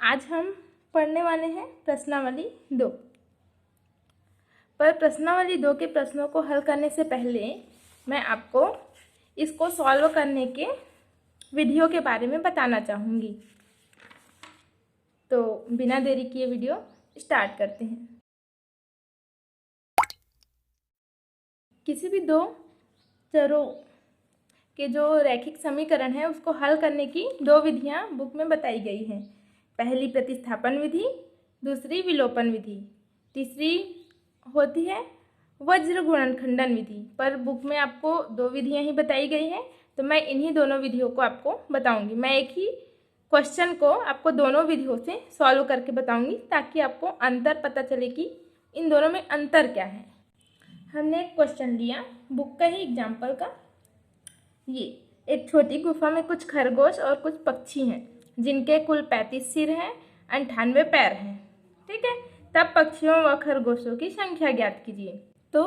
आज हम पढ़ने वाले हैं प्रश्नावली 2। पर प्रश्नावली 2 के प्रश्नों को हल करने से पहले मैं आपको इसको सॉल्व करने के विधियों के बारे में बताना चाहूँगी। तो बिना देरी किए वीडियो स्टार्ट करते हैं। किसी भी दो चरों के जो रैखिक समीकरण है उसको हल करने की 2 विधियाँ बुक में बताई गई हैं। पहली प्रतिस्थापन विधि, दूसरी विलोपन विधि, तीसरी होती है वज्र गुणनखंडन विधि। पर बुक में आपको 2 विधियाँ ही बताई गई हैं, तो मैं इन्हीं दोनों विधियों को आपको बताऊंगी। मैं एक ही क्वेश्चन को आपको दोनों विधियों से सॉल्व करके बताऊंगी ताकि आपको अंतर पता चले कि इन दोनों में अंतर क्या है। हमने एक क्वेश्चन लिया बुक का ही एग्जाम्पल का। ये एक छोटी गुफा में कुछ खरगोश और कुछ पक्षी हैं जिनके कुल 35 सिर हैं, 98 पैर हैं। ठीक है, तब पक्षियों व खरगोशों की संख्या ज्ञात कीजिए। तो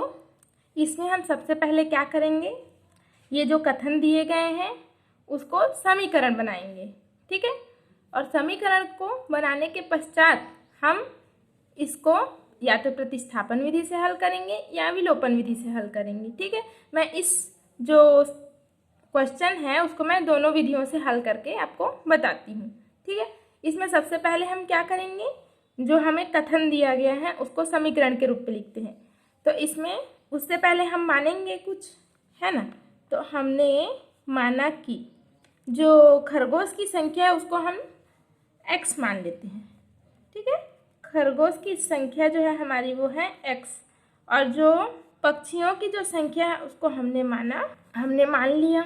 इसमें हम सबसे पहले क्या करेंगे, ये जो कथन दिए गए हैं उसको समीकरण बनाएंगे। ठीक है, और समीकरण को बनाने के पश्चात हम इसको या तो प्रतिस्थापन विधि से हल करेंगे या विलोपन विधि से हल करेंगे। ठीक है, मैं इस जो क्वेश्चन है उसको मैं दोनों विधियों से हल करके आपको बताती हूँ। ठीक है, इसमें सबसे पहले हम क्या करेंगे, जो हमें कथन दिया गया है उसको समीकरण के रूप में लिखते हैं। तो इसमें उससे पहले हम मानेंगे कुछ, है ना। तो हमने माना कि जो खरगोश की संख्या है उसको हम x मान लेते हैं। ठीक है, खरगोश की संख्या जो है हमारी वो है x, और जो पक्षियों की जो संख्या है उसको हमने मान लिया।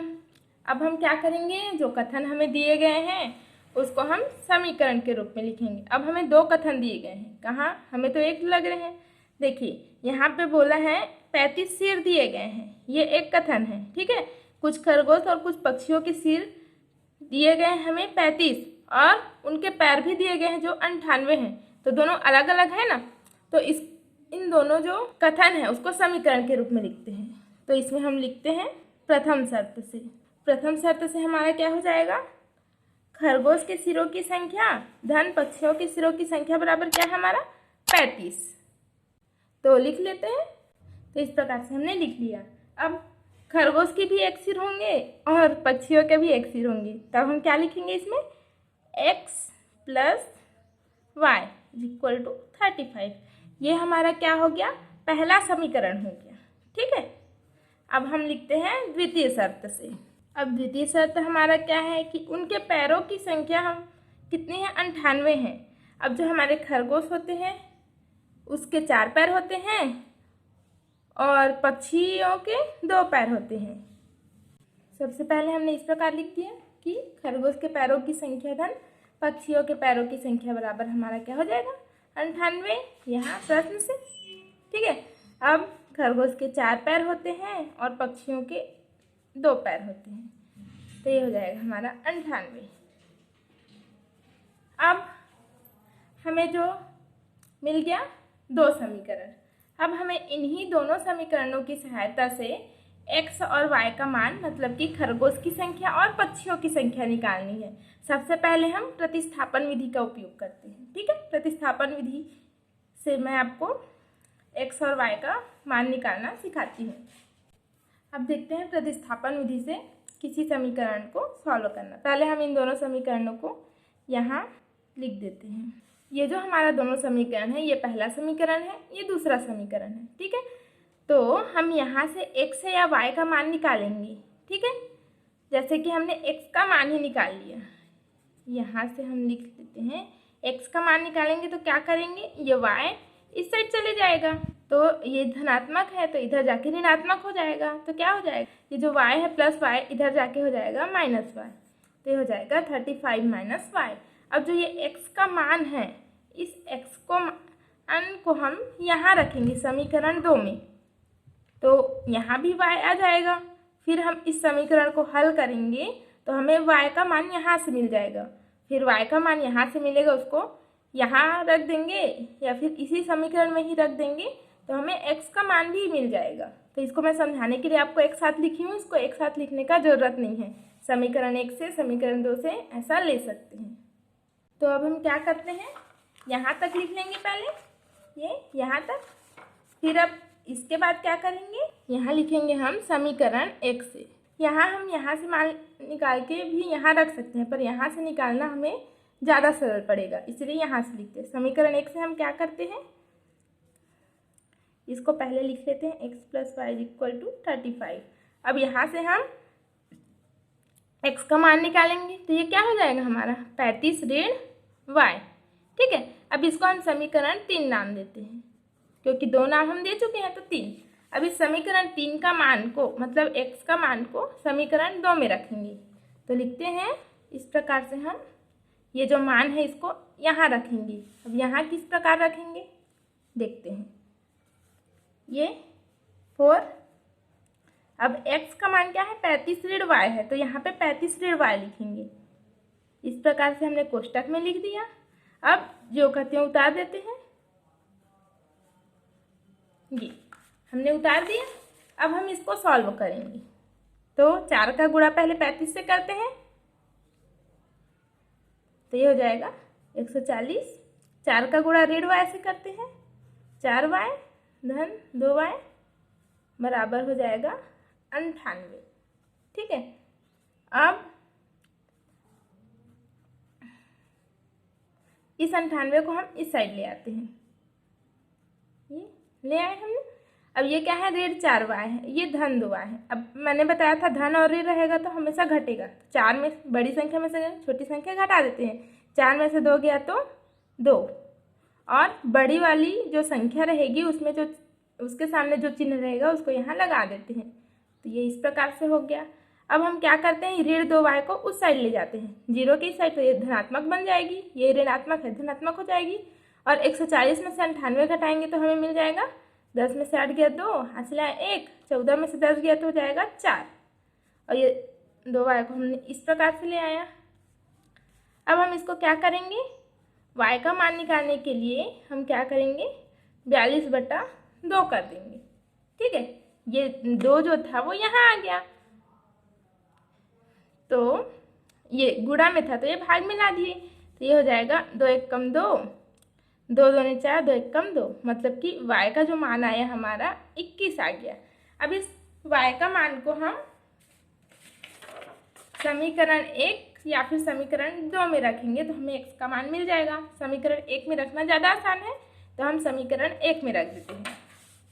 अब हम क्या करेंगे, जो कथन हमें दिए गए हैं उसको हम समीकरण के रूप में लिखेंगे। अब हमें 2 कथन दिए गए हैं, कहाँ हमें तो एक लग रहे हैं। देखिए यहाँ पे बोला है 35 सिर दिए गए हैं, ये एक कथन है। ठीक है, कुछ खरगोश और कुछ पक्षियों के सिर दिए गए हैं हमें 35, और उनके पैर भी दिए गए हैं जो 98 हैं। तो दोनों अलग अलग है ना, तो इन दोनों जो कथन है उसको समीकरण के रूप में लिखते हैं। तो इसमें हम लिखते हैं प्रथम शर्त से हमारा क्या हो जाएगा, खरगोश के सिरों की संख्या धन पक्षियों के सिरों की संख्या बराबर क्या है हमारा 35। तो लिख लेते हैं। तो इस प्रकार से हमने लिख लिया। अब खरगोश की भी एक सिर होंगे और पक्षियों के भी एक सिर होंगे, तब हम क्या लिखेंगे इसमें x + y = 35। ये हमारा क्या हो गया, पहला समीकरण हो गया। ठीक है, अब हम लिखते हैं द्वितीय शर्त से। अब द्वितीय शर्त हमारा क्या है कि उनके पैरों की संख्या हम कितनी है, 98 हैं। अब जो हमारे खरगोश होते हैं उसके 4 पैर होते हैं और पक्षियों के 2 पैर होते हैं। सबसे पहले हमने इस प्रकार लिख दिया कि खरगोश के पैरों की संख्या धन पक्षियों के पैरों की संख्या बराबर हमारा क्या हो जाएगा 98, यहाँ प्रश्न से। ठीक है, अब खरगोश के 4 पैर होते हैं और पक्षियों के 2 पैर होते हैं, तो ये हो जाएगा हमारा 98। अब हमें जो मिल गया 2 समीकरण। अब हमें इन्हीं दोनों समीकरणों की सहायता से x और y का मान, मतलब कि खरगोश की संख्या और पक्षियों की संख्या निकालनी है। सबसे पहले हम प्रतिस्थापन विधि का उपयोग करते हैं। ठीक है, प्रतिस्थापन विधि से मैं आपको x और y का मान निकालना सिखाती हूँ। अब देखते हैं प्रतिस्थापन विधि से किसी समीकरण को सॉल्व करना। पहले हम इन दोनों समीकरणों को यहाँ लिख देते हैं। ये जो हमारा दोनों समीकरण है, ये पहला समीकरण है, ये दूसरा समीकरण है। ठीक है, तो हम यहाँ से x या y का मान निकालेंगे। ठीक है, जैसे कि हमने x का मान ही निकाल लिया, यहाँ से हम लिख देते हैं x का मान निकालेंगे तो क्या करेंगे, ये y इस साइड चले जाएगा, तो ये धनात्मक है तो इधर जाके ऋणात्मक हो जाएगा। तो क्या हो जाएगा, ये जो y है +y इधर जाके हो जाएगा -y, तो ये हो जाएगा 35 - y। अब जो ये x का मान है, इस x को हम यहाँ रखेंगे समीकरण 2 में, तो यहाँ भी y आ जाएगा। फिर हम इस समीकरण को हल करेंगे तो हमें y का मान यहाँ से मिल जाएगा, फिर y का मान यहाँ से मिलेगा, उसको यहाँ रख देंगे या फिर इसी समीकरण में ही रख देंगे, तो हमें x का मान भी मिल जाएगा। तो इसको मैं समझाने के लिए आपको एक साथ लिखी हूँ, इसको एक साथ लिखने का ज़रूरत नहीं है। समीकरण 1 से समीकरण 2 से ऐसा ले सकते हैं। तो अब हम क्या करते हैं, यहाँ तक लिख लेंगे पहले, ये यहाँ तक। फिर अब इसके बाद क्या करेंगे, यहाँ लिखेंगे हम समीकरण एक से। यहाँ हम यहाँ से मान निकाल के भी यहाँ रख सकते हैं, पर यहाँ से निकालना हमें ज़्यादा सरल पड़ेगा, इसलिए यहाँ से लिखते हैं। समीकरण एक से हम क्या करते हैं, इसको पहले लिख लेते हैं x + y = 35। अब यहाँ से हम x का मान निकालेंगे, तो ये क्या हो जाएगा हमारा 35 ऋण y। ठीक है, अब इसको हम समीकरण 3 नाम देते हैं, क्योंकि 2 नाम हम दे चुके हैं तो 3। अब इस समीकरण 3 का मान को, मतलब x का मान को समीकरण 2 में रखेंगे। तो लिखते हैं इस प्रकार से, हम ये जो मान है इसको यहाँ रखेंगे। अब यहाँ किस प्रकार रखेंगे देखते हैं, ये 4। अब x का मान क्या है 35 ऋण y है, तो यहाँ पे 35 ऋण y लिखेंगे। इस प्रकार से हमने कोष्टक में लिख दिया। अब जो कहते हैं उतार देते हैं, ये हमने उतार दिया। अब हम इसको सॉल्व करेंगे, तो 4 का गुणा पहले 35 से करते हैं, तो ये हो जाएगा 140। 4 का गुणा ऋण y से करते हैं, 4y धन 2y बराबर हो जाएगा 98। ठीक है, अब इस 98 को हम इस साइड ले आते हैं, ये ले आए हमने। अब ये क्या है, ऋण 4y है, ये धन 2y है। अब मैंने बताया था धन और ऋण रहेगा तो हमेशा घटेगा। 4 में बड़ी संख्या में से छोटी संख्या घटा देते हैं। 4 में से 2 गया तो 2, और बड़ी वाली जो संख्या रहेगी उसमें जो उसके सामने जो चिन्ह रहेगा उसको यहाँ लगा देते हैं। तो ये इस प्रकार से हो गया। अब हम क्या करते हैं, ऋण 2y को उस साइड ले जाते हैं, 0 की साइड, तो ये धनात्मक बन जाएगी, ये ऋणात्मक है धनात्मक हो जाएगी। और 140 में से 98 घटाएंगे तो हमें मिल जाएगा 10 में से 8 गया 2, हासिल आया 1, 14 में से 10 गया तो हो जाएगा 4। और ये 2y को हमने इस प्रकार से ले आया। अब हम इसको क्या करेंगे, y का मान निकालने के लिए हम क्या करेंगे, 42/2 कर देंगे। ठीक है, ये 2 जो था वो यहाँ आ गया, तो ये गुणा में था तो ये भाग में ला दिए, तो ये हो जाएगा 2 1 कम 2, 2 2 4, 2 1 कम 2, मतलब कि y का जो मान आया हमारा 21 आ गया। अब इस y का मान को हम समीकरण 1 या फिर समीकरण 2 में रखेंगे तो हमें x का मान मिल जाएगा। समीकरण 1 में रखना ज़्यादा आसान है, तो हम समीकरण 1 में रख देते हैं।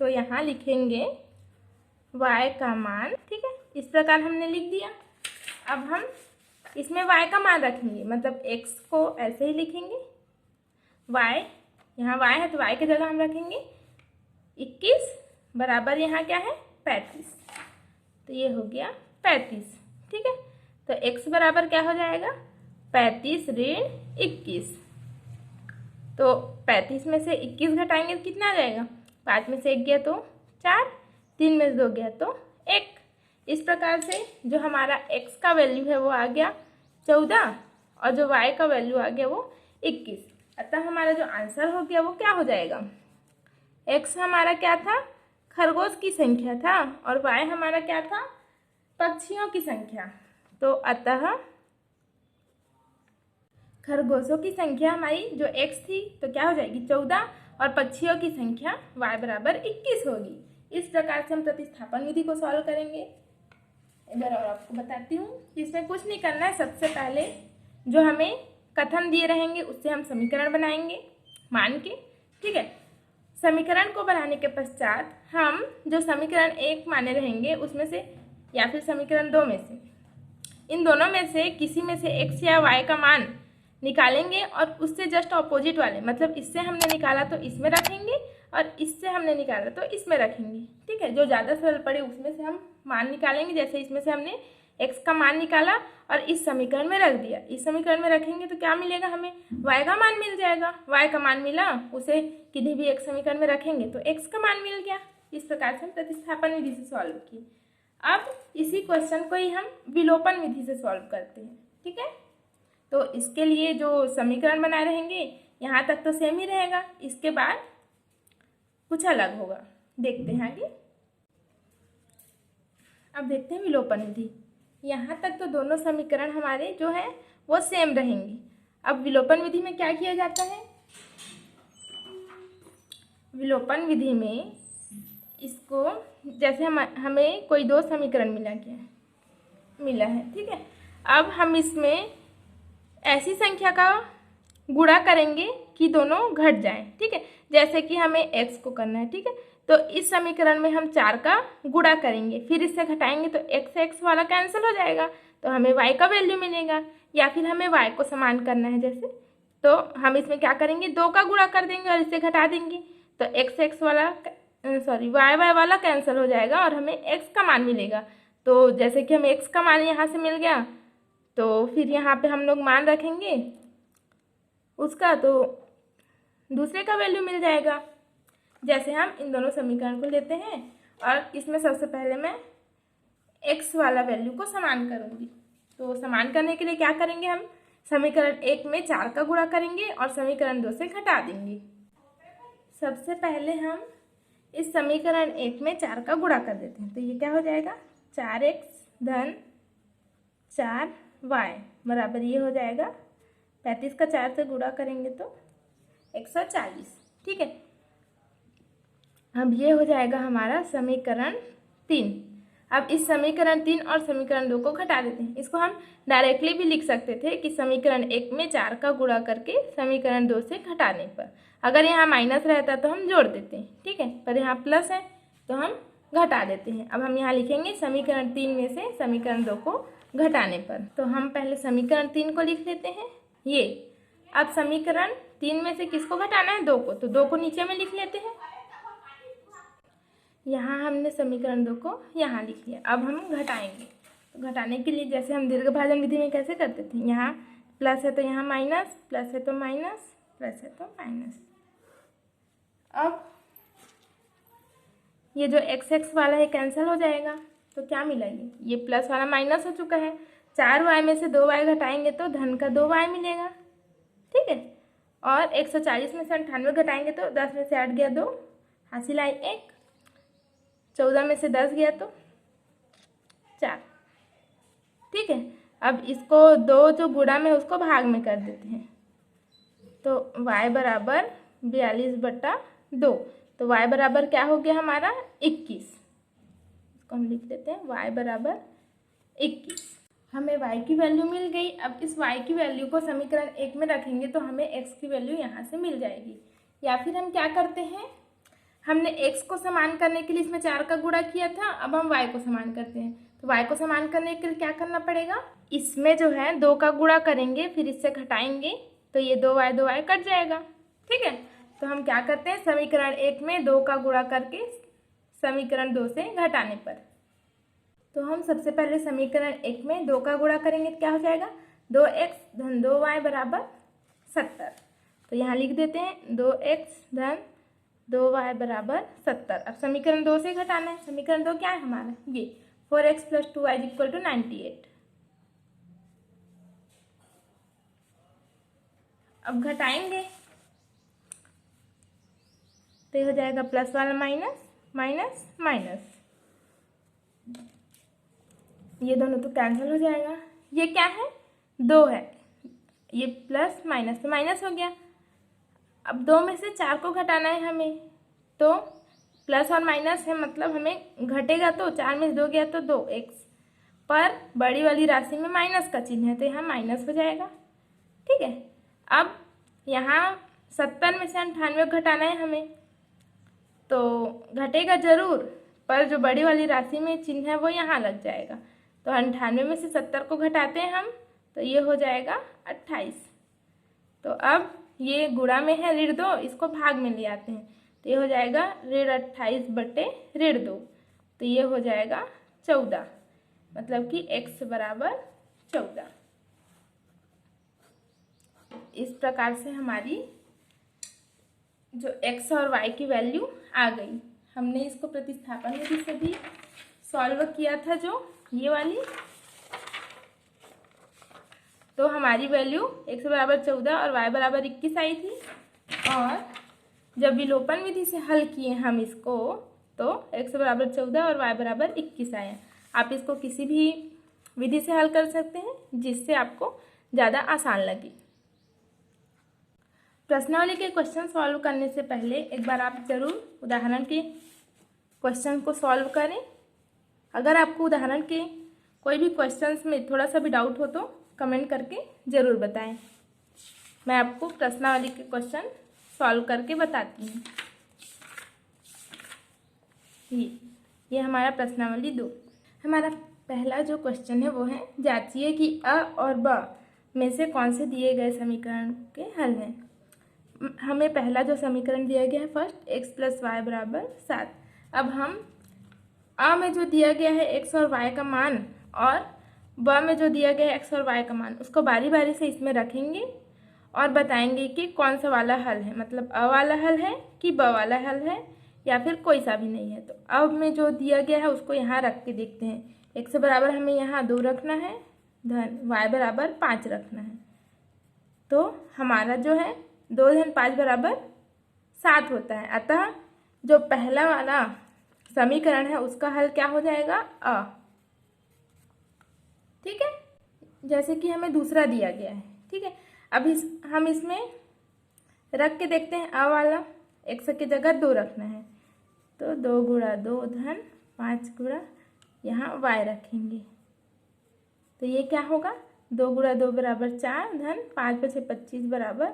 तो यहाँ लिखेंगे y का मान। ठीक है, इस प्रकार हमने लिख दिया। अब हम इसमें y का मान रखेंगे, मतलब x को ऐसे ही लिखेंगे, y यहाँ y है तो y की जगह हम रखेंगे 21 बराबर यहाँ क्या है 35, तो ये हो गया 35। ठीक है, तो x बराबर क्या हो जाएगा 35 ऋण 21। तो 35 में से 21 घटाएंगे तो कितना आ जाएगा, 5 में से 1 गया तो 4, 3 में से 2 गया तो 1। इस प्रकार से जो हमारा x का वैल्यू है वो आ गया 14 और जो y का वैल्यू आ गया वो 21। अतः हमारा जो आंसर हो गया वो क्या हो जाएगा, x हमारा क्या था, खरगोश की संख्या था, और y हमारा क्या था, पक्षियों की संख्या। तो अतः खरगोशों की संख्या हमारी जो x थी तो क्या हो जाएगी 14, और पक्षियों की संख्या y बराबर 21 होगी। इस प्रकार से हम प्रतिस्थापन विधि को सॉल्व करेंगे। एक बार और आपको बताती हूँ, इसमें कुछ नहीं करना है। सबसे पहले जो हमें कथन दिए रहेंगे उससे हम समीकरण बनाएंगे मान के। ठीक है, समीकरण को बनाने के पश्चात हम जो समीकरण 1 माने रहेंगे उसमें से या फिर समीकरण 2 में से, इन दोनों में से किसी में से x या y का मान निकालेंगे और उससे जस्ट ऑपोजिट वाले, मतलब इससे हमने निकाला तो इसमें रखेंगे और इससे हमने निकाला तो इसमें रखेंगे। ठीक है, जो ज़्यादा सरल पड़े उसमें से हम मान निकालेंगे। जैसे इसमें से हमने x का मान निकाला और इस समीकरण में रख दिया, इस समीकरण में रखेंगे तो क्या मिलेगा, हमें y का मान मिल जाएगा। y का मान मिला, उसे किसी भी एक समीकरण में रखेंगे तो x का मान मिल गया। इस प्रकार से हम प्रतिस्थापन विधि से सॉल्व किए। अब इसी क्वेश्चन को ही हम विलोपन विधि से सॉल्व करते हैं। ठीक है, तो इसके लिए जो समीकरण बनाए रहेंगे यहाँ तक तो सेम ही रहेगा, इसके बाद कुछ अलग होगा। देखते हैं आगे। अब देखते हैं विलोपन विधि। यहाँ तक तो दोनों समीकरण हमारे जो है वो सेम रहेंगे। अब विलोपन विधि में क्या किया जाता है? विलोपन विधि में इसको जैसे हमें कोई दो समीकरण मिला है, ठीक है। अब हम इसमें ऐसी संख्या का गुणा करेंगे कि दोनों घट जाएं, ठीक है। जैसे कि हमें x को करना है, ठीक है। तो इस समीकरण में हम 4 का गुणा करेंगे, फिर इससे घटाएंगे तो x वाला कैंसिल हो जाएगा, तो हमें y का वैल्यू मिलेगा। या फिर हमें y को समान करना है जैसे, तो हम इसमें क्या करेंगे, 2 का गुणा कर देंगे और इसे घटा देंगे, तो x वाला y वाला कैंसिल हो जाएगा और हमें x का मान मिलेगा। तो जैसे कि हमें x का मान यहाँ से मिल गया, तो फिर यहाँ पे हम लोग मान रखेंगे उसका, तो दूसरे का वैल्यू मिल जाएगा। जैसे हम इन दोनों समीकरण को लेते हैं और इसमें सबसे पहले मैं x वाला वैल्यू को समान करूँगी। तो समान करने के लिए क्या करेंगे, हम समीकरण 1 में 4 का गुणा करेंगे और समीकरण 2 से घटा देंगे। सबसे पहले हम इस समीकरण 1 में 4 का गुणा कर देते हैं, तो ये क्या हो जाएगा, 4x धन 4y बराबर ये हो जाएगा 35 का 4 से गुणा करेंगे तो 140, ठीक है। अब ये हो जाएगा हमारा समीकरण 3। अब इस समीकरण 3 और समीकरण 2 को घटा देते हैं। इसको हम डायरेक्टली भी लिख सकते थे कि समीकरण 1 में 4 का गुणा करके समीकरण 2 से घटाने पर, अगर यहाँ माइनस रहता तो हम जोड़ देते हैं, ठीक है, पर यहाँ प्लस है तो हम घटा देते हैं। अब हम यहाँ लिखेंगे समीकरण 3 में से समीकरण 2 को घटाने पर, तो हम पहले समीकरण 3 को लिख लेते हैं ये। अब समीकरण 3 में से किसको घटाना है, 2 को, तो 2 को नीचे में लिख लेते हैं। यहाँ हमने समीकरण 2 को यहाँ लिख लिया। अब हम घटाएंगे, तो घटाने के लिए जैसे हम दीर्घ भाजन विधि में कैसे करते थे, यहाँ प्लस है तो यहाँ माइनस, प्लस है तो माइनस, प्लस है तो माइनस। अब ये जो x वाला है कैंसिल हो जाएगा, तो क्या मिला, ये प्लस वाला माइनस हो चुका है। 4y में से 2y घटाएंगे तो धन का 2y मिलेगा, ठीक है। और 140 में से 98 घटाएंगे तो 10 में से 8 गया 2, हासिल आई 1, 14 में से 10 गया तो 4, ठीक है। अब इसको 2 जो गुणा में उसको भाग में कर देते हैं, तो y बराबर 42/2, तो y बराबर क्या हो गया हमारा 21। इसको हम लिख देते हैं y बराबर 21। हमें y की वैल्यू मिल गई। अब इस y की वैल्यू को समीकरण 1 में रखेंगे तो हमें x की वैल्यू यहाँ से मिल जाएगी। या फिर हम क्या करते हैं, हमने x को समान करने के लिए इसमें 4 का गुणा किया था, अब हम y को समान करते हैं। तो y को समान करने के लिए क्या करना पड़ेगा, इसमें जो है 2 का गुणा करेंगे, फिर इससे घटाएंगे तो ये 2y कट जाएगा, ठीक है। तो हम क्या करते हैं, समीकरण 1 में 2 का गुणा करके समीकरण 2 से घटाने पर, तो हम सबसे पहले समीकरण 1 में 2 का गुणा करेंगे तो क्या हो जाएगा, 2x धन 2y बराबर 70। तो यहाँ लिख देते हैं 2x धन 2y बराबर 70। अब समीकरण 2 से घटाना है, समीकरण 2 क्या है हमारा, ये 4x + 2y = 98। अब घटाएंगे तो ये हो जाएगा प्लस वाला माइनस, माइनस माइनस, ये दोनों तो कैंसिल हो जाएगा। ये क्या है, 2 है, ये प्लस माइनस तो माइनस हो गया। अब 2 में से 4 को घटाना है हमें, तो प्लस और माइनस है मतलब हमें घटेगा, तो 4 में से 2 गया तो 2x, पर बड़ी वाली राशि में माइनस का चिन्ह है तो यहाँ माइनस हो जाएगा, ठीक है। अब यहाँ 70 में से 98 घटाना है हमें, तो घटेगा जरूर, पर जो बड़ी वाली राशि में चिन्ह है वो यहाँ लग जाएगा। तो 98 में से 70 को घटाते हैं हम, तो ये हो जाएगा 28। तो अब ये गुणा में है ऋण 2, इसको भाग में ले आते हैं, तो ये हो जाएगा ऋण 28/2, तो ये हो जाएगा 14, मतलब कि x बराबर 14। इस प्रकार से हमारी जो x और y की वैल्यू आ गई। हमने इसको प्रतिस्थापन विधि से भी सॉल्व किया था, जो ये वाली, तो हमारी वैल्यू x बराबर 14 और y बराबर 21 आई थी। और जब विलोपन विधि से हल किए हम इसको, तो x बराबर 14 और y बराबर 21 आया। आप इसको किसी भी विधि से हल कर सकते हैं जिससे आपको ज़्यादा आसान लगे। प्रश्नावली के क्वेश्चन सॉल्व करने से पहले एक बार आप ज़रूर उदाहरण के क्वेश्चन को सॉल्व करें। अगर आपको उदाहरण के कोई भी क्वेश्चंस में थोड़ा सा भी डाउट हो तो कमेंट करके ज़रूर बताएं। मैं आपको प्रश्नावली के क्वेश्चन सॉल्व करके बताती हूँ। ये हमारा प्रश्नावली 2। हमारा पहला जो क्वेश्चन है वो है, जांचिए कि अ और ब में से कौन से दिए गए समीकरण के हल हैं। हमें पहला जो समीकरण दिया गया है फर्स्ट, x + y = 7। अब हम अ में जो दिया गया है x और y का मान और ब में जो दिया गया है x और y का मान, उसको बारी बारी से इसमें रखेंगे और बताएंगे कि कौन सा वाला हल है, मतलब अ वाला हल है कि ब वाला हल है या फिर कोई सा भी नहीं है। तो अब में जो दिया गया है उसको यहाँ रख के देखते हैं। x बराबर हमें यहाँ 2 रखना है, धन y बराबर 5 रखना है। तो हमारा जो है 2 धन 5 बराबर 7 होता है। अतः जो पहला वाला समीकरण है उसका हल क्या हो जाएगा, अ। ठीक है, जैसे कि हमें दूसरा दिया गया है। ठीक है, अब हम इसमें रख के देखते हैं। अ वाला x की जगह 2 रखना है, तो 2 गुणा 2 धन 5 गुणा यहाँ y रखेंगे, तो ये क्या होगा, 2 गुणा 2 बराबर 4 धन 5 × 25 बराबर,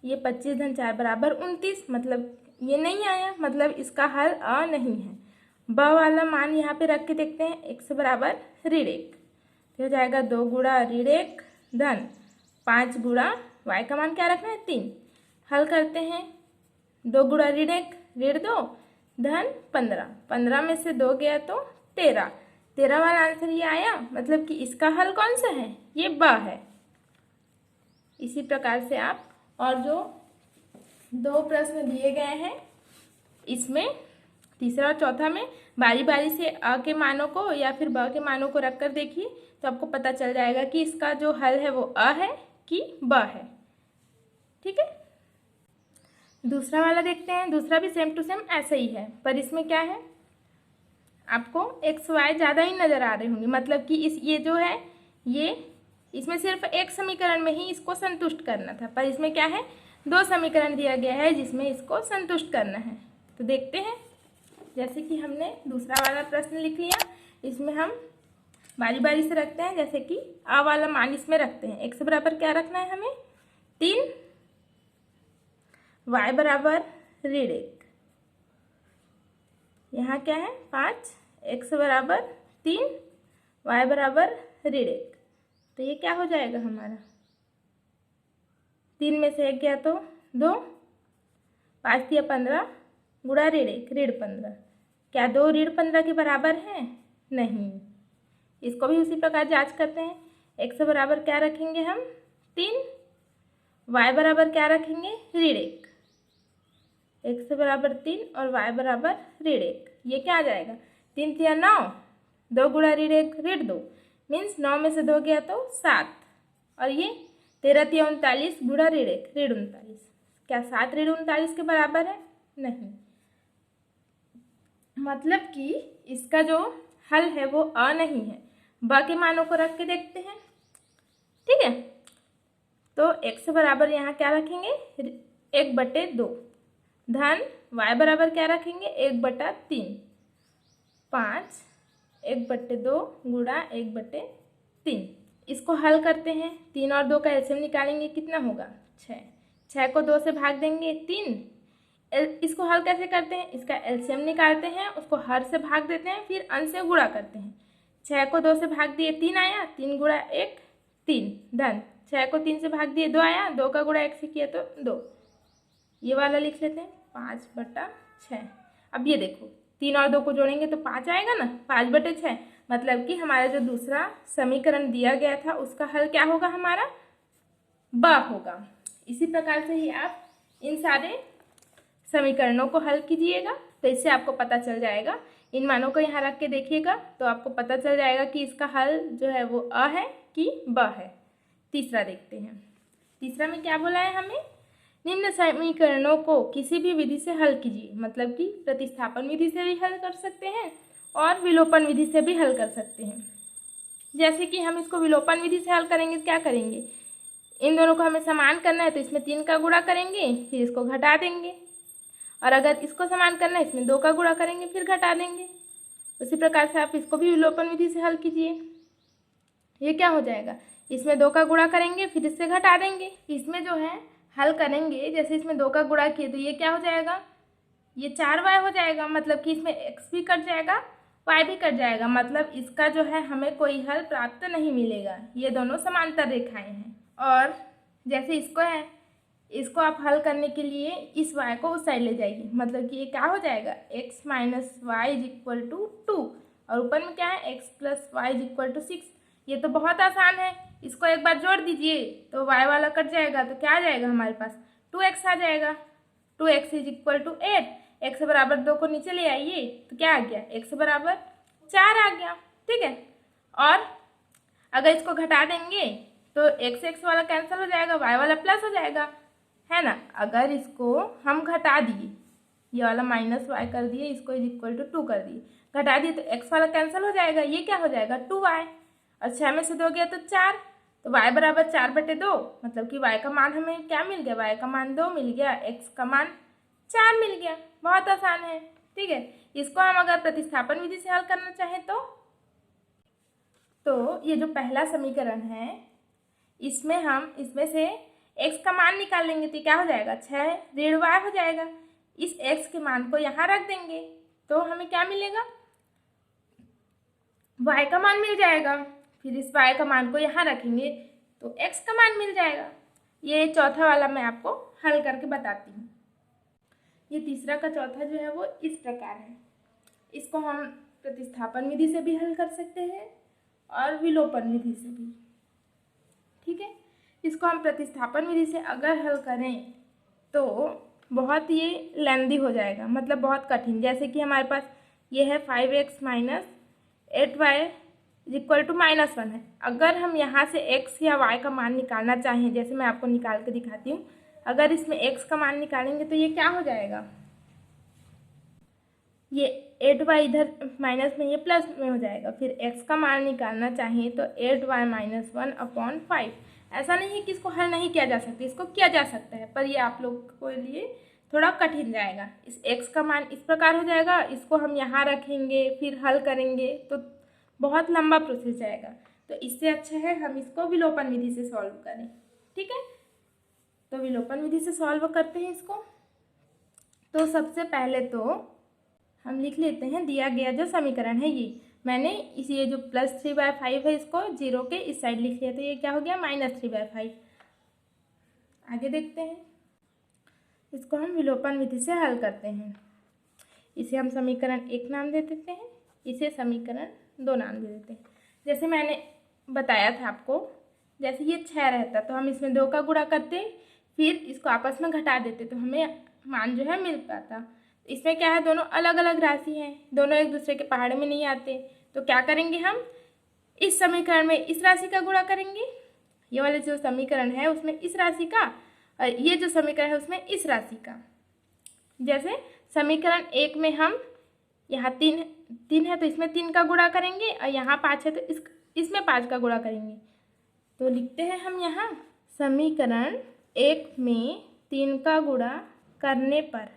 ये 25 धन 4 बराबर 29। मतलब ये नहीं आया, मतलब इसका हल अ नहीं है। ब वाला मान यहाँ पे रख के देखते हैं। x बराबर ऋण 1, तो हो जाएगा 2 गुणा ऋण 1 धन 5 गुणा y का मान क्या रखना है, 3। हल करते हैं। 2 गुणा ऋण 1 ऋण 2 धन 15, 15 में से 2 गया तो 13, 13 वाला आंसर ये आया। मतलब कि इसका हल कौन सा है, ये ब है। इसी प्रकार से आप और जो 2 प्रश्न दिए गए हैं इसमें तीसरा और चौथा में बारी बारी से अ के मानों को या फिर ब के मानों को रख कर देखिए, तो आपको पता चल जाएगा कि इसका जो हल है वो अ है कि ब है। ठीक है, दूसरा वाला देखते हैं। दूसरा भी सेम टू सेम ऐसा ही है, पर इसमें क्या है, आपको x y ज़्यादा ही नज़र आ रहे होंगे। मतलब कि ये जो है ये इसमें सिर्फ एक समीकरण में ही इसको संतुष्ट करना था, पर इसमें क्या है, 2 समीकरण दिया गया है जिसमें इसको संतुष्ट करना है। तो देखते हैं, जैसे कि हमने दूसरा वाला प्रश्न लिख लिया, इसमें हम बारी बारी से रखते हैं। जैसे कि अ वाला मान इसमें रखते हैं। x बराबर क्या रखना है हमें, 3, y बराबर ऋण 1, यहाँ क्या है 5, x बराबर 3, y बराबर ऋण 1, तो ये क्या हो जाएगा हमारा, 3 में से 1 गया तो 2, 5 × 15 गुणा ऋण 1 ऋण 15। क्या 2 ऋण 15 के बराबर है, नहीं। इसको भी उसी प्रकार जांच करते हैं। x बराबर क्या रखेंगे हम, 3, y बराबर क्या रखेंगे, ऋण 1, x बराबर 3 और y बराबर ऋण 1। ये क्या आ जाएगा, 3 × 9, 2 गुणा ऋण 1 ऋण 2, मीन्स 9 में से 2 गया तो 7, और ये 13 × 39 गुणा ऋण 1 ऋण 39। क्या 7 ऋण 39 के बराबर है, नहीं। मतलब कि इसका जो हल है वो अ नहीं है। ब के मानों को रख के देखते हैं। ठीक है, तो x बराबर यहाँ क्या रखेंगे, 1/2 धन y बराबर क्या रखेंगे, 1/3, 5, 1/2 गुणा 1/3। इसको हल करते हैं। 3 और 2 का एलसीएम निकालेंगे, कितना होगा, 6। 6 को 2 से भाग देंगे 3। इसको हल कैसे करते हैं, इसका एलसीएम निकालते हैं, उसको हर से भाग देते हैं, फिर अंश से गुणा करते हैं। 6 को 2 से भाग दिए 3 आया, 3 गुणा 1 3, धन 6 को 3 से भाग दिए 2 आया, 2 का गुणा 1 से किया तो 2। ये वाला लिख लेते हैं 5/6। अब ये देखो 3 और 2 को जोड़ेंगे तो 5 आएगा ना, 5/6। मतलब कि हमारा जो दूसरा समीकरण दिया गया था उसका हल क्या होगा, हमारा ब होगा। इसी प्रकार से ही आप इन सारे समीकरणों को हल कीजिएगा, तो इससे आपको पता चल जाएगा। इन मानों को यहाँ रख के देखिएगा तो आपको पता चल जाएगा कि इसका हल जो है वो अ है कि ब है। तीसरा देखते हैं। तीसरा में क्या बोला है हमें, निम्न समीकरणों को किसी भी विधि से हल कीजिए। मतलब कि प्रतिस्थापन विधि से भी हल कर सकते हैं और विलोपन विधि से भी हल कर सकते हैं। जैसे कि हम इसको विलोपन विधि से हल करेंगे, क्या करेंगे, इन दोनों को हमें समान करना है तो इसमें 3 का गुणा करेंगे, फिर इसको घटा देंगे। और अगर इसको समान करना है इसमें 2 का गुणा करेंगे, फिर घटा देंगे। उसी प्रकार से आप इसको भी विलोपन विधि से हल कीजिए। ये क्या हो जाएगा, इसमें 2 का गुणा करेंगे, फिर इससे घटा देंगे। इसमें जो है हल करेंगे, जैसे इसमें 2 का गुणा किए तो ये क्या हो जाएगा, ये 4y हो जाएगा। मतलब कि इसमें x भी कट जाएगा, y भी कट जाएगा। मतलब इसका जो है हमें कोई हल प्राप्त नहीं मिलेगा। ये दोनों समांतर रेखाएं हैं। और जैसे इसको है, इसको आप हल करने के लिए इस y को उस साइड ले जाइए। मतलब कि ये क्या हो जाएगा, x minus Y is equal to 2, और ऊपर में क्या है, x plus Y is equal to 6। ये तो बहुत आसान है। इसको एक बार जोड़ दीजिए तो y वाला कट जाएगा, तो क्या आ जाएगा हमारे पास, 2x आ जाएगा। 2x is equal to 8। x बराबर 2 को नीचे ले आइए तो क्या आ गया, x बराबर 4 आ गया। ठीक है। और अगर इसको घटा देंगे तो x वाला कैंसिल हो जाएगा, y वाला प्लस हो जाएगा, है ना। अगर इसको हम घटा दिए, ये वाला माइनस वाई कर दिए, इसको इज इक्वल टू 2 कर दिए, घटा दिए तो x वाला कैंसिल हो जाएगा, ये क्या हो जाएगा 2y। और 6 में से 2 गया तो 4, तो y बराबर 4/2। मतलब कि y का मान हमें क्या मिल गया, y का मान 2 मिल गया, x का मान 4 मिल गया। बहुत आसान है। ठीक है। इसको हम अगर प्रतिस्थापन विधि से हल करना चाहें तो ये जो पहला समीकरण है, इसमें हम इसमें से x का मान निकाल लेंगे तो क्या हो जाएगा, 6 ऋण y हो जाएगा। इस x के मान को यहाँ रख देंगे तो हमें क्या मिलेगा, y का मान मिल जाएगा। फिर इस y का मान को यहाँ रखेंगे तो x का मान मिल जाएगा। ये चौथा वाला मैं आपको हल करके बताती हूँ। ये तीसरा का चौथा जो है वो इस प्रकार है। इसको हम प्रतिस्थापन विधि से भी हल कर सकते हैं और विलोपन विधि से भी। ठीक है। इसको हम प्रतिस्थापन विधि से अगर हल करें तो बहुत ये लेंदी हो जाएगा, मतलब बहुत कठिन। जैसे कि हमारे पास ये है 5x minus 8y is equal to -1 है। अगर हम यहाँ से x या y का मान निकालना चाहें, जैसे मैं आपको निकाल के दिखाती हूँ, अगर इसमें x का मान निकालेंगे तो ये क्या हो जाएगा, ये 8y इधर माइनस में, ये प्लस में हो जाएगा। फिर x का मान निकालना चाहें तो 8y माइनस 1/5। ऐसा नहीं है कि इसको हल नहीं किया जा सकता, इसको किया जा सकता है, पर ये आप लोग के लिए थोड़ा कठिन जाएगा। इस x का मान इस प्रकार हो जाएगा, इसको हम यहाँ रखेंगे फिर हल करेंगे तो बहुत लंबा प्रोसेस जाएगा। तो इससे अच्छा है हम इसको विलोपन विधि से सॉल्व करें। ठीक है। तो विलोपन विधि से सॉल्व करते हैं इसको। तो सबसे पहले तो हम लिख लेते हैं दिया गया जो समीकरण है, ये मैंने ये जो +3/5 है इसको 0 के इस साइड लिख लिया, तो ये क्या हो गया -3/5। आगे देखते हैं। इसको हम विलोपन विधि से हल करते हैं। इसे हम समीकरण 1 नाम दे देते हैं, इसे समीकरण 2 नाम दे देते हैं। जैसे मैंने बताया था आपको, जैसे ये 6 रहता तो हम इसमें 2 का गुणा करते, फिर इसको आपस में घटा देते तो हमें मान जो है मिल पाता। इसमें क्या है, दोनों अलग अलग राशि हैं, दोनों एक दूसरे के पहाड़े में नहीं आते। तो क्या करेंगे, हम इस समीकरण में इस राशि का गुणा करेंगे। ये वाले जो समीकरण है उसमें इस राशि का, और ये जो समीकरण है उसमें इस राशि का। जैसे समीकरण 1 में हम यहाँ 3 है तो इसमें 3 का गुणा करेंगे, और यहाँ 5 है तो इसमें 5 का गुणा करेंगे। तो लिखते हैं हम यहाँ समीकरण 1 में 3 का गुणा करने पर,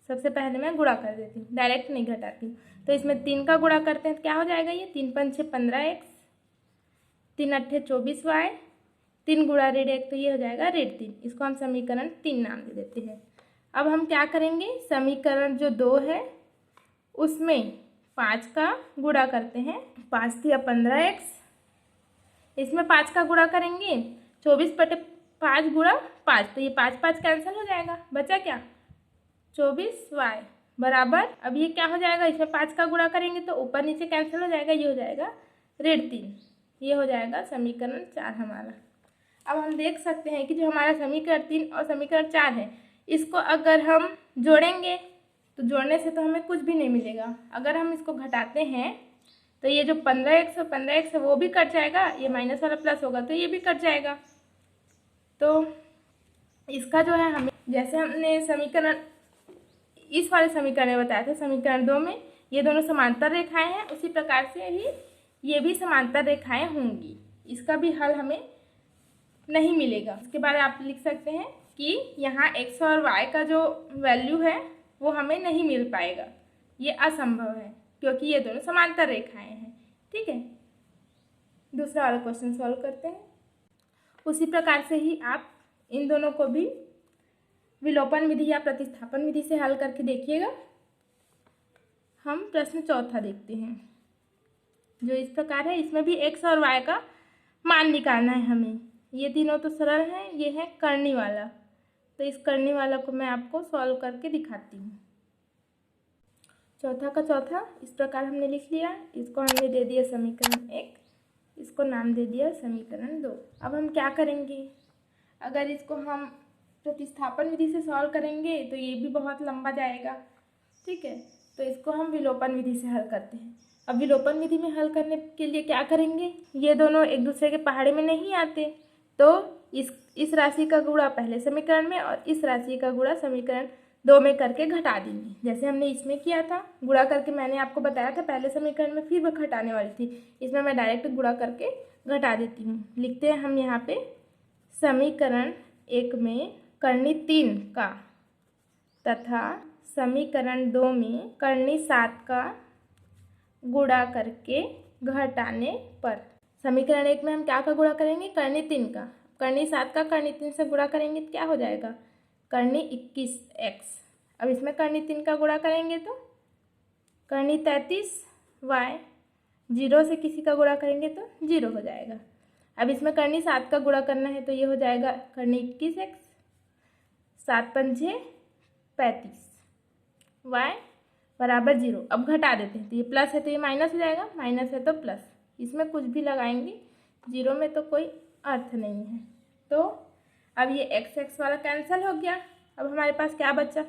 सबसे पहले मैं गुणा कर देती हूँ, डायरेक्ट नहीं घटाती हूँ। तो इसमें 3 का गुणा करते हैं तो क्या हो जाएगा, ये 3 × 5 = 15x, 3 × 8 = 24y, 3 गुणा ऋण 1 तो ये हो जाएगा ऋण 3। इसको हम समीकरण 3 नाम दे देते हैं। अब हम क्या करेंगे, समीकरण जो 2 है उसमें 5 का गुणा करते हैं। 5 × 15x, इसमें 5 का गुणा करेंगे, 24/5 × 5, तो ये 5 कैंसिल हो जाएगा, बचा क्या 24y बराबर। अब ये क्या हो जाएगा, इसमें 5 का गुणा करेंगे तो ऊपर नीचे कैंसिल हो जाएगा, ये हो जाएगा ऋण 3। ये हो जाएगा समीकरण 4 हमारा। अब हम देख सकते हैं कि जो हमारा समीकरण 3 और समीकरण 4 है, इसको अगर हम जोड़ेंगे तो जोड़ने से तो हमें कुछ भी नहीं मिलेगा। अगर हम इसको घटाते हैं तो ये जो 15x और 15x है वो भी कट जाएगा, ये माइनस वाला प्लस होगा तो ये भी कट जाएगा। तो इसका जो है हमें, जैसे हमने समीकरण इस वाले समीकरण में बताया था, समीकरण 2 में ये दोनों समांतर रेखाएं हैं, उसी प्रकार से ही ये भी समांतर रेखाएं होंगी। इसका भी हल हमें नहीं मिलेगा। इसके बाद आप लिख सकते हैं कि यहाँ x और y का जो वैल्यू है वो हमें नहीं मिल पाएगा, ये असंभव है क्योंकि ये दोनों समांतर रेखाएं हैं। ठीक है, दूसरा वाला क्वेश्चन सॉल्व करते हैं। उसी प्रकार से ही आप इन दोनों को भी विलोपन विधि या प्रतिस्थापन विधि से हल करके देखिएगा। हम प्रश्न चौथा देखते हैं जो इस प्रकार है। इसमें भी x और y का मान निकालना है हमें। ये तीनों तो सरल हैं, ये है करनी वाला, तो इस करनी वाला को मैं आपको सॉल्व करके दिखाती हूँ। चौथा का चौथा इस प्रकार हमने लिख लिया। इसको हमने दे दिया समीकरण 1, इसको नाम दे दिया समीकरण 2। अब हम क्या करेंगे, अगर इसको हम प्रतिस्थापन विधि से सॉल्व करेंगे तो ये भी बहुत लंबा जाएगा। ठीक है, तो इसको हम विलोपन विधि से हल करते हैं। अब विलोपन विधि में हल करने के लिए क्या करेंगे, ये दोनों एक दूसरे के पहाड़े में नहीं आते, तो इस राशि का गुणा पहले समीकरण में और इस राशि का गुणा समीकरण 2 में करके घटा देंगे, जैसे हमने इसमें किया था। गुणा करके मैंने आपको बताया था पहले समीकरण में, फिर मैं घटाने वाली थी। इसमें मैं डायरेक्ट गुणा करके घटा देती हूँ। लिखते हैं हम यहाँ पे समीकरण 1 में करनी 3 का तथा समीकरण 2 में करनी 7 का गुणा करके घटाने पर। समीकरण 1 में हम क्या का गुणा करेंगे, करनी 3 का। करनी 7 का करनी 3 से गुणा करेंगे तो क्या हो जाएगा, करनी 21x। अब इसमें करनी 3 का गुणा करेंगे तो करनी 33y। 0 से किसी का गुणा करेंगे तो 0 हो जाएगा। अब इसमें करनी 7 का गुणा करना है तो ये हो जाएगा करनी 21x, 7 पंजे 35, y बराबर 0। अब घटा देते हैं तो ये प्लस है तो ये माइनस हो जाएगा, माइनस है तो प्लस। इसमें कुछ भी लगाएंगे, 0 में तो कोई अर्थ नहीं है। तो अब ये x वाला कैंसिल हो गया। अब हमारे पास क्या बचा,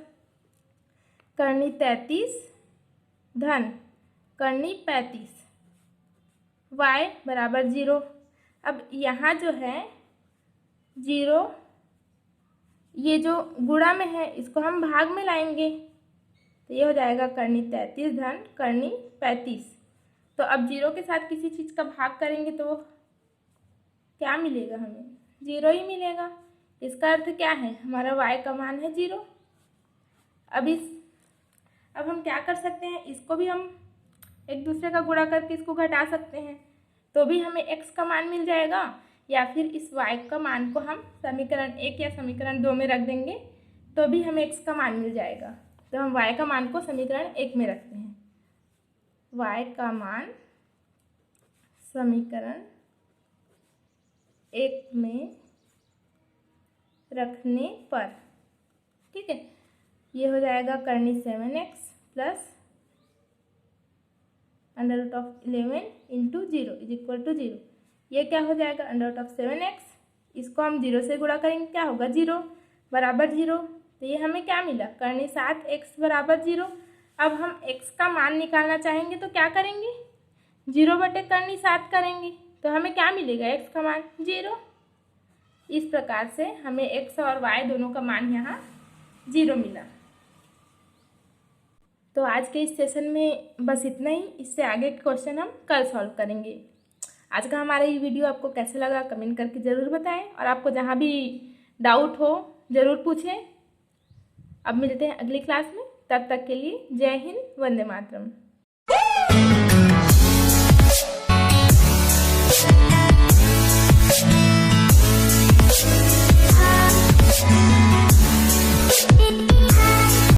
करनी 33 धन करनी 35, y बराबर 0। अब यहाँ जो है 0, ये जो गुणा में है इसको हम भाग में लाएंगे तो ये हो जाएगा करनी 33 धन करनी 35। तो अब 0 के साथ किसी चीज़ का भाग करेंगे तो क्या मिलेगा, हमें 0 ही मिलेगा। इसका अर्थ क्या है, हमारा y का मान है 0। अब हम क्या कर सकते हैं, इसको भी हम एक दूसरे का गुणा करके इसको घटा सकते हैं तो भी हमें x का मान मिल जाएगा, या फिर इस y का मान को हम समीकरण 1 या समीकरण 2 में रख देंगे तो भी हमें x का मान मिल जाएगा। तो हम y का मान को समीकरण 1 में रखते हैं। y का मान समीकरण 1 में रखने पर, ठीक है, ये हो जाएगा करनी 7x plus √11 into 0 is equal to 0। ये क्या हो जाएगा, √7x। इसको हम 0 से गुणा करेंगे, क्या होगा 0 बराबर 0। तो ये हमें क्या मिला, करनी 7x बराबर 0। अब हम x का मान निकालना चाहेंगे तो क्या करेंगे, 0 बटे करनी 7 करेंगे तो हमें क्या मिलेगा, x का मान 0। इस प्रकार से हमें x और y दोनों का मान यहाँ 0 मिला। तो आज के इस सेशन में बस इतना ही। इससे आगे के क्वेश्चन हम कल सॉल्व करेंगे। आज का हमारा ये वीडियो आपको कैसे लगा कमेंट करके ज़रूर बताएं, और आपको जहाँ भी डाउट हो ज़रूर पूछें। अब मिलते हैं अगली क्लास में, तब तक के लिए जय हिंद, वंदे मातरम।